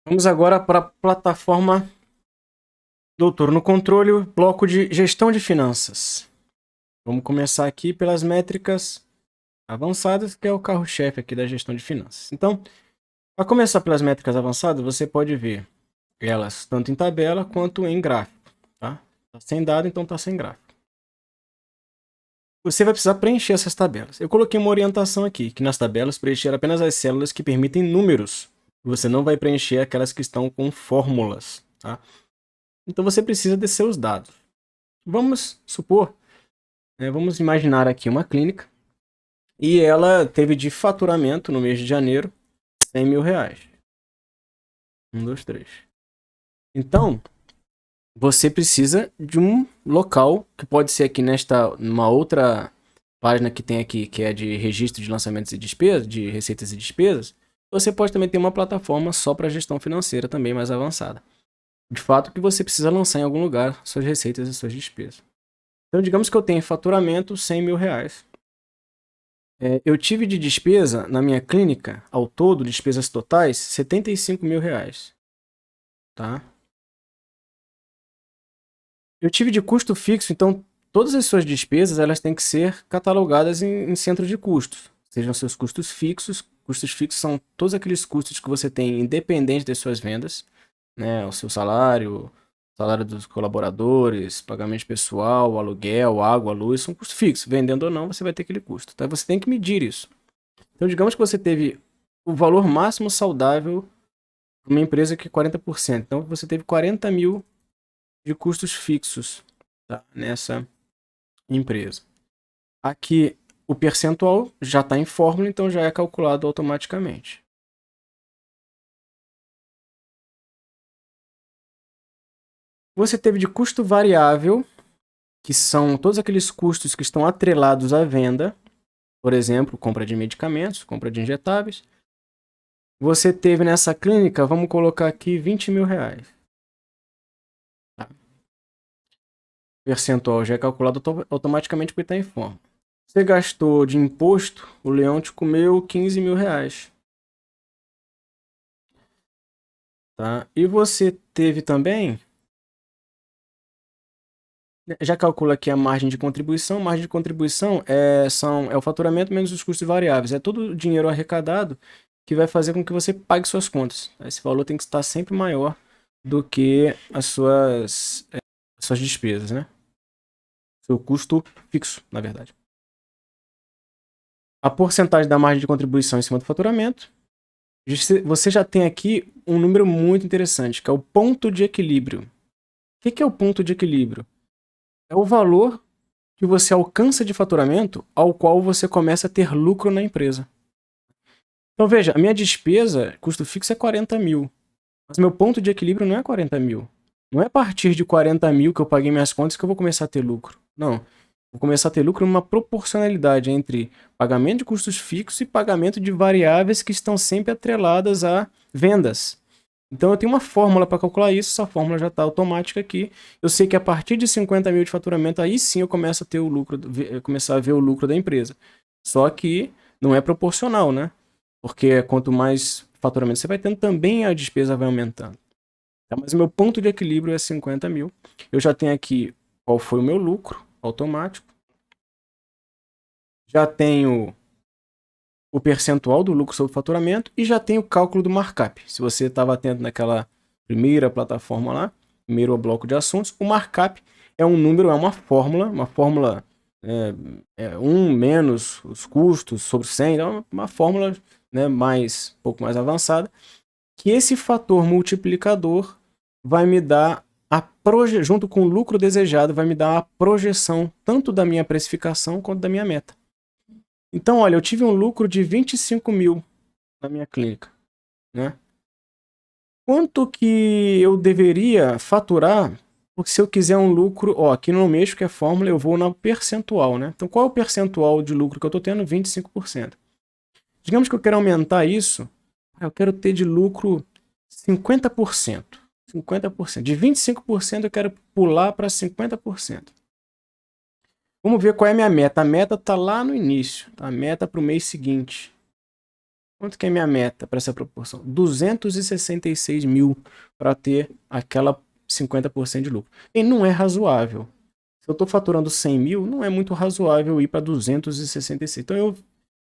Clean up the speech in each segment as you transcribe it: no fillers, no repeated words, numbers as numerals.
Vamos agora para a plataforma Doutor no Controle, bloco de gestão de finanças. Vamos começar aqui pelas métricas avançadas, que é o carro-chefe aqui da gestão de finanças. Então, para começar pelas métricas avançadas, você pode ver elas tanto em tabela quanto em gráfico. Tá? Tá sem dado, então tá sem gráfico. Você vai precisar preencher essas tabelas. Eu coloquei uma orientação aqui, que nas tabelas preencher apenas as células que permitem números. Você não vai preencher aquelas que estão com fórmulas. Tá? Então você precisa de seus dados. Vamos supor, vamos imaginar aqui uma clínica e ela teve de faturamento no mês de janeiro 100 mil reais. 1, 2, 3. Então, você precisa de um local, que pode ser aqui numa outra página que tem aqui, que é de registro de lançamentos e despesas, de receitas e despesas. Você pode também ter uma plataforma só para gestão financeira também mais avançada. De fato, que você precisa lançar em algum lugar suas receitas e suas despesas. Então, digamos que eu tenho faturamento 100 mil reais. Eu tive de despesa na minha clínica, ao todo, despesas totais, 75 mil reais. Tá? Eu tive de custo fixo, então todas as suas despesas elas têm que ser catalogadas em centro de custos. Sejam seus custos fixos. Custos fixos são todos aqueles custos que você tem independente das suas vendas. Né? O seu salário, salário dos colaboradores, pagamento pessoal, aluguel, água, luz, são custos fixos. Vendendo ou não, você vai ter aquele custo. Então você tem que medir isso. Então digamos que você teve o valor máximo saudável para uma empresa que é 40%. Então você teve 40 mil de custos fixos, tá? Nessa empresa. Aqui o percentual já está em fórmula, então já é calculado automaticamente. Você teve de custo variável, que são todos aqueles custos que estão atrelados à venda, por exemplo, compra de medicamentos, compra de injetáveis. Você teve nessa clínica, vamos colocar aqui 20 mil reais. Tá? O percentual já é calculado automaticamente porque está em forma. Você gastou de imposto, o leão te comeu 15 mil reais. Tá? E você teve também, já calcula aqui a margem de contribuição. Margem de contribuição é o faturamento menos os custos variáveis. É todo o dinheiro arrecadado que vai fazer com que você pague suas contas. Esse valor tem que estar sempre maior do que as suas despesas, né? Seu custo fixo, na verdade. A porcentagem da margem de contribuição em cima do faturamento. Você já tem aqui um número muito interessante, que é o ponto de equilíbrio. O que é o ponto de equilíbrio? É o valor que você alcança de faturamento ao qual você começa a ter lucro na empresa. Então veja, a minha despesa, custo fixo é 40 mil, mas meu ponto de equilíbrio não é 40 mil. Não é a partir de 40 mil que eu paguei minhas contas que eu vou começar a ter lucro. Não. Vou começar a ter lucro numa proporcionalidade entre pagamento de custos fixos e pagamento de variáveis que estão sempre atreladas a vendas. Então eu tenho uma fórmula para calcular isso, essa fórmula já está automática aqui. Eu sei que a partir de 50 mil de faturamento, aí sim eu começo a ter o lucro, começar a ver o lucro da empresa. Só que não é proporcional, né? Porque quanto mais faturamento você vai tendo, também a despesa vai aumentando. Tá? Mas o meu ponto de equilíbrio é 50 mil. Eu já tenho aqui qual foi o meu lucro automático. Já tenho o percentual do lucro sobre faturamento e já tem o cálculo do markup. Se você estava atento naquela primeira plataforma lá, primeiro bloco de assuntos, o markup é um número, é uma fórmula 1 menos os custos sobre 100, então uma fórmula, né, um pouco mais avançada, que esse fator multiplicador vai me dar junto com o lucro desejado, vai me dar a projeção tanto da minha precificação quanto da minha meta. Então, olha, eu tive um lucro de 25 mil na minha clínica, né? Quanto que eu deveria faturar se eu quiser um lucro? Ó, aqui no mês que é fórmula, eu vou na percentual, né? Então, qual é o percentual de lucro que eu estou tendo? 25%. Digamos que eu quero aumentar isso, eu quero ter de lucro 50%. 50%. De 25% eu quero pular para 50%. Vamos ver qual é a minha meta. A meta está lá no início, tá? A meta para o mês seguinte. Quanto que é minha meta para essa proporção? 266 mil para ter aquela 50% de lucro. E não é razoável. Se eu estou faturando 100 mil, não é muito razoável ir para 266. Então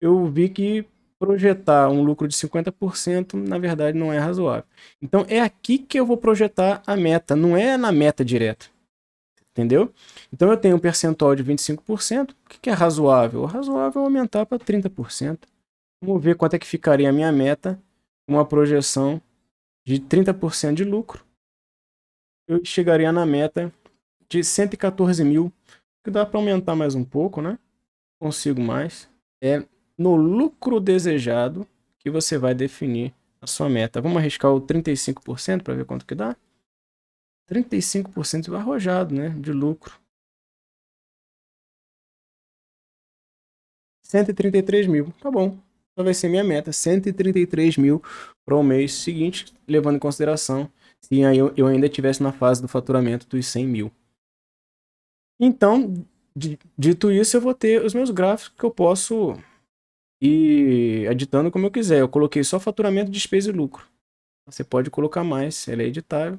eu vi que projetar um lucro de 50%, na verdade, não é razoável. Então é aqui que eu vou projetar a meta, não é na meta direta. Entendeu? Então eu tenho um percentual de 25%. O que é razoável? O razoável é aumentar para 30%. Vamos ver quanto é que ficaria a minha meta, uma projeção de 30% de lucro. Eu chegaria na meta de 114 mil, que dá para aumentar mais um pouco, né? Consigo mais. É no lucro desejado que você vai definir a sua meta. Vamos arriscar o 35% para ver quanto que dá? 35% arrojado, né? De lucro. 133 mil. Tá bom. Então vai ser minha meta. 133 mil para o mês seguinte, levando em consideração se eu ainda estivesse na fase do faturamento dos 100 mil. Então, dito isso, eu vou ter os meus gráficos que eu posso ir editando como eu quiser. Eu coloquei só faturamento, despesa e lucro. Você pode colocar mais, ela é editável.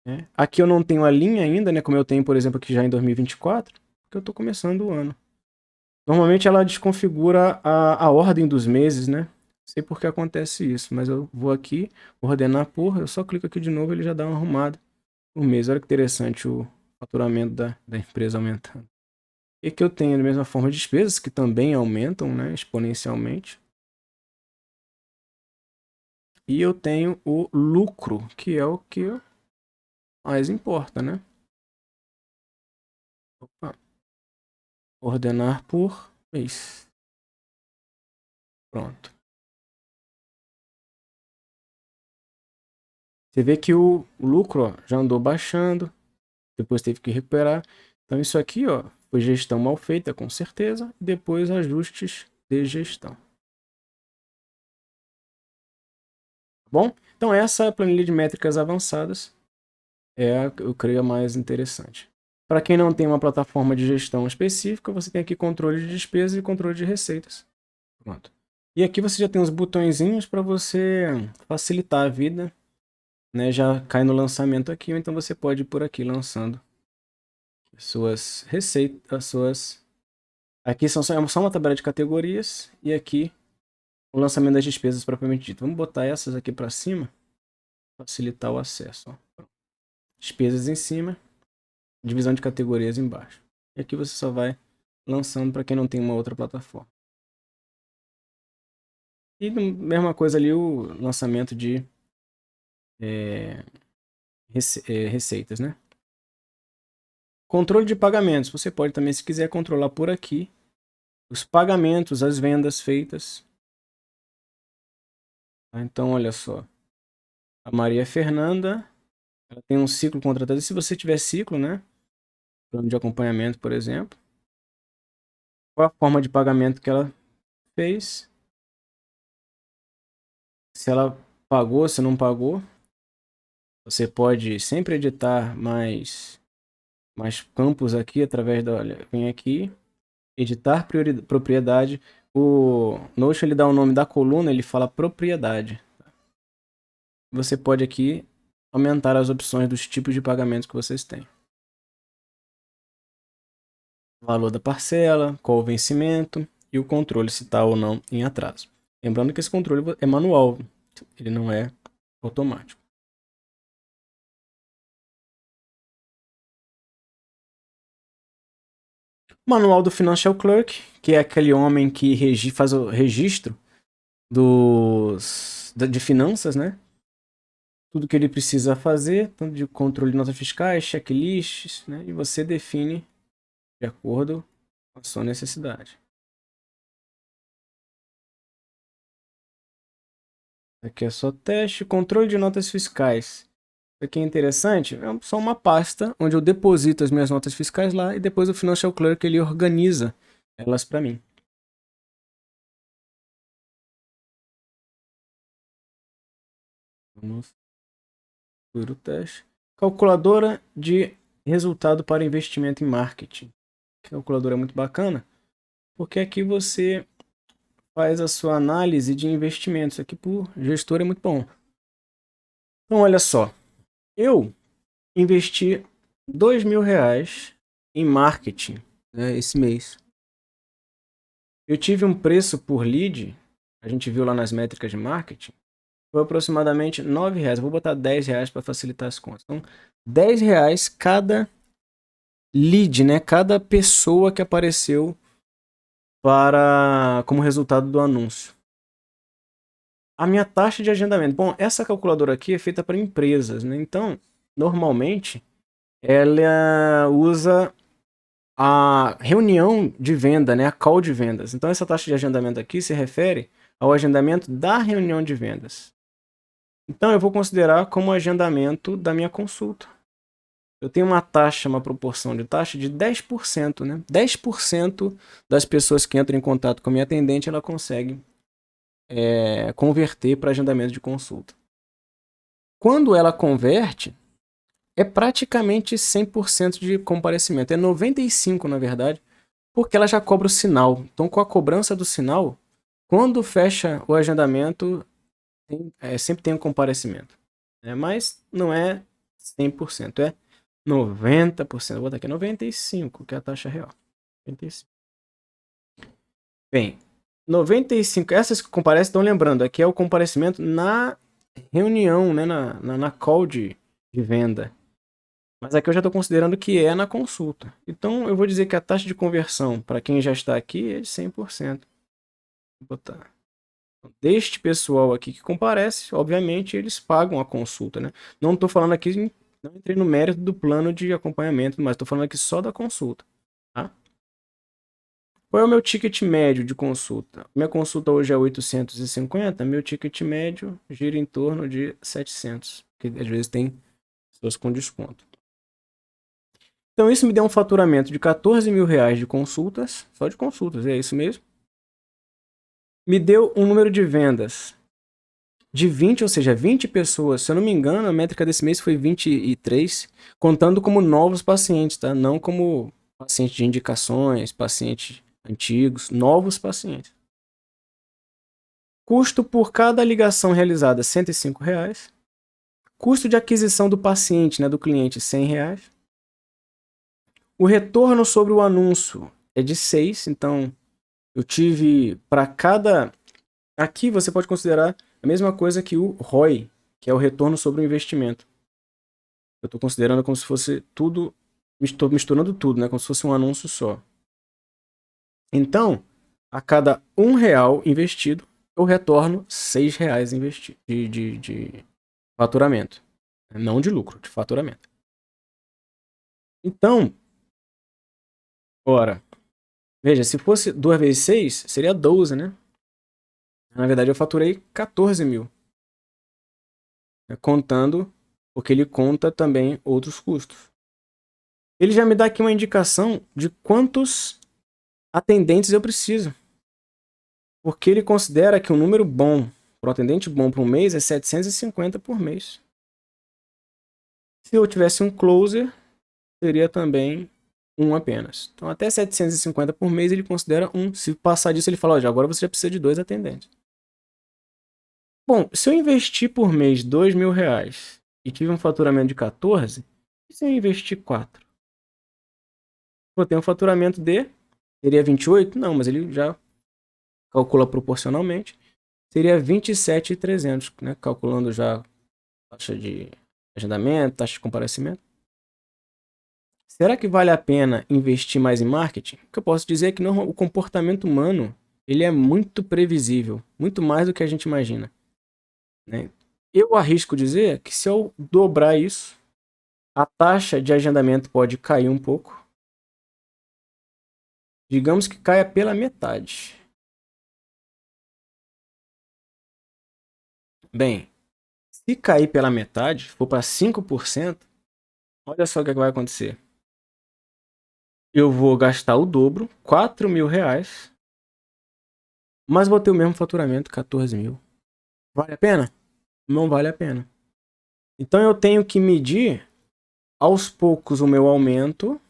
Né? Aqui eu não tenho a linha ainda, né? Como eu tenho, por exemplo, aqui já em 2024, porque eu estou começando o ano. Normalmente ela desconfigura a ordem dos meses, né? Não sei por que acontece isso, mas eu vou aqui, ordenar por, eu só clico aqui de novo e ele já dá uma arrumada por mês. Olha que interessante o faturamento da empresa aumentando. E aqui eu tenho da mesma forma despesas, que também aumentam, né, exponencialmente. E eu tenho o lucro, que é o que mais importa, né? Opa. Ordenar por mês. Pronto. Você vê que o lucro, ó, já andou baixando, depois teve que recuperar. Então isso aqui, ó, foi gestão mal feita, com certeza, e depois ajustes de gestão. Tá bom? Então essa planilha de métricas avançadas é a que eu creio a mais interessante. Para quem não tem uma plataforma de gestão específica, você tem aqui controle de despesas e controle de receitas. Pronto. E aqui você já tem os botõezinhos para você facilitar a vida, né? Já cai no lançamento aqui, ou então você pode ir por aqui lançando suas receitas, suas... Aqui são só uma tabela de categorias e aqui o lançamento das despesas propriamente dito. Vamos botar essas aqui para cima, facilitar o acesso. Ó. Despesas em cima, divisão de categorias embaixo. E aqui você só vai lançando para quem não tem uma outra plataforma. E mesma coisa ali o lançamento de receitas, né? Controle de pagamentos. Você pode também, se quiser, controlar por aqui os pagamentos, as vendas feitas. Então, olha só. A Maria Fernanda, ela tem um ciclo contratado. E se você tiver ciclo, né? Plano de acompanhamento, por exemplo. Qual a forma de pagamento que ela fez? Se ela pagou, se não pagou. Você pode sempre editar mais campos aqui através da... Olha, vem aqui. Editar propriedade. O Notion ele dá o nome da coluna, ele fala propriedade. Você pode aqui aumentar as opções dos tipos de pagamentos que vocês têm. Valor da parcela, qual o vencimento e o controle se está ou não em atraso. Lembrando que esse controle é manual, ele não é automático. Manual do Financial Clerk, que é aquele homem que faz o registro de finanças, né? Tudo que ele precisa fazer, tanto de controle de notas fiscais, checklists, né? E você define de acordo com a sua necessidade. Aqui é só teste, controle de notas fiscais. Isso aqui é interessante, é só uma pasta onde eu deposito as minhas notas fiscais lá e depois o Financial Clerk ele organiza elas para mim. Vamos ver o teste. Calculadora de resultado para investimento em marketing. A calculadora é muito bacana, porque aqui você faz a sua análise de investimentos. Isso aqui por gestor é muito bom. Então, olha só. Eu investi R$ 2.000 em marketing, né, esse mês. Eu tive um preço por lead, a gente viu lá nas métricas de marketing, foi aproximadamente R$ 9. Eu vou botar R$ 10 para facilitar as contas. Então, R$ 10 cada lead, né? Cada pessoa que apareceu como resultado do anúncio. A minha taxa de agendamento. Bom, essa calculadora aqui é feita para empresas, né? Então, normalmente, ela usa a reunião de venda, né? A call de vendas. Então, essa taxa de agendamento aqui se refere ao agendamento da reunião de vendas. Então, eu vou considerar como agendamento da minha consulta. Eu tenho uma proporção de taxa de 10%, né? 10% das pessoas que entram em contato com a minha atendente, ela consegue converter para agendamento de consulta. Quando ela converte, é praticamente 100% de comparecimento. É 95%, na verdade, porque ela já cobra o sinal. Então, com a cobrança do sinal, quando fecha o agendamento, sempre tem um comparecimento. Mas não é 100%, é 90%. Vou botar aqui 95%, que é a taxa real. 95%. Bem, 95%. Essas que comparecem, estão lembrando, aqui é o comparecimento na reunião, né, na call de venda. Mas aqui eu já estou considerando que é na consulta. Então eu vou dizer que a taxa de conversão para quem já está aqui é de 100%. Vou botar. Deste pessoal aqui que comparece, obviamente eles pagam a consulta, né? Não estou falando aqui, não entrei no mérito do plano de acompanhamento, mas estou falando aqui só da consulta, tá? Qual é o meu ticket médio de consulta? Minha consulta hoje é 850, meu ticket médio gira em torno de 700, que às vezes tem pessoas com desconto. Então isso me deu um faturamento de R$ 14.000 de consultas, só de consultas, é isso mesmo. Me deu um número de vendas de 20, ou seja, 20 pessoas. Se eu não me engano, a métrica desse mês foi 23, contando como novos pacientes, tá? Não como pacientes de indicações, pacientes antigos, novos pacientes. Custo por cada ligação realizada, R$ 105. Custo de aquisição do paciente, né, do cliente, R$ 100. O retorno sobre o anúncio é de 6, então eu tive para cada... Aqui você pode considerar a mesma coisa que o ROI, que é o retorno sobre o investimento. Eu estou considerando como se fosse tudo, estou misturando tudo, né? Como se fosse um anúncio só. Então, a cada R$ 1 investido, eu retorno R$ 6 de faturamento. Não de lucro, de faturamento. Então, ora, veja, se fosse 2 vezes 6, seria 12, né? Na verdade, eu faturei 14 mil. Contando, porque ele conta também outros custos. Ele já me dá aqui uma indicação de quantos atendentes eu preciso. Porque ele considera que um número bom, para um atendente bom por um mês, é 750 por mês. Se eu tivesse um closer, seria também um apenas. Então, até 750 por mês ele considera um. Se passar disso, ele fala, agora você já precisa de 2 atendentes. Bom, se eu investir por mês R$ 2.000 e tive um faturamento de 14, e se eu investir 4? Vou ter um faturamento de... Seria 28? Não, mas ele já calcula proporcionalmente. Seria 27.300, né? Calculando já taxa de agendamento, taxa de comparecimento. Será que vale a pena investir mais em marketing? O que eu posso dizer é que o comportamento humano ele é muito previsível, muito mais do que a gente imagina, né? Eu arrisco dizer que se eu dobrar isso, a taxa de agendamento pode cair um pouco. Digamos que caia pela metade. Bem, se cair pela metade, for para 5%, olha só o que vai acontecer. Eu vou gastar o dobro, R$ 4.000, mas vou ter o mesmo faturamento, 14 mil. Vale a pena? Não vale a pena. Então eu tenho que medir aos poucos o meu aumento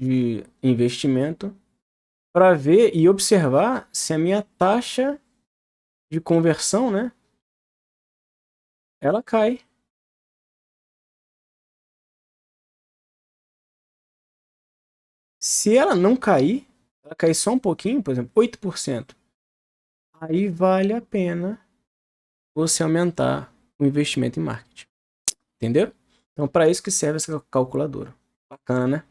de investimento para ver e observar se a minha taxa de conversão, né, ela cai. Se ela não cair, ela cair só um pouquinho, por exemplo, 8%, aí vale a pena você aumentar o investimento em marketing. Entendeu? Então, para isso que serve essa calculadora. Bacana, né?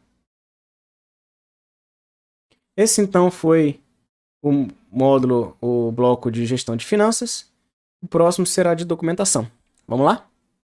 Esse, então, foi o módulo, o bloco de gestão de finanças. O próximo será de documentação. Vamos lá?